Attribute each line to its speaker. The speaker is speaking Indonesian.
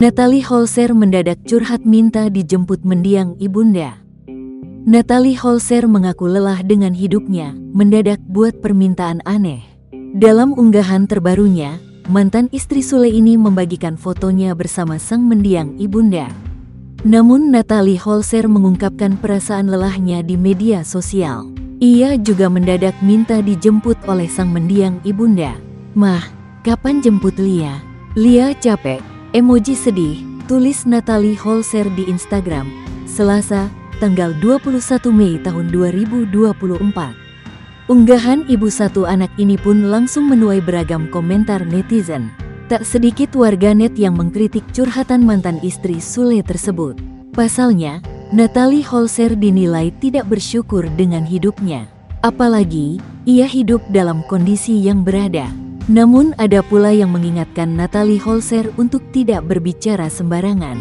Speaker 1: Natalie Holzer mendadak curhat minta dijemput mendiang ibunda. Natalie Holzer mengaku lelah dengan hidupnya, mendadak buat permintaan aneh. Dalam unggahan terbarunya, mantan istri Sule ini membagikan fotonya bersama sang mendiang ibunda. Namun Natalie Holzer mengungkapkan perasaan lelahnya di media sosial. Ia juga mendadak minta dijemput oleh sang mendiang ibunda. "Mah, kapan jemput Lia? Lia capek." Emoji sedih, tulis Natalie Holzer di Instagram, Selasa, tanggal 21 Mei tahun 2024. Unggahan ibu satu anak ini pun langsung menuai beragam komentar netizen. Tak sedikit warganet yang mengkritik curhatan mantan istri Sule tersebut. Pasalnya, Natalie Holzer dinilai tidak bersyukur dengan hidupnya. Apalagi, ia hidup dalam kondisi yang berada. Namun ada pula yang mengingatkan Natalie Holzer untuk tidak berbicara sembarangan.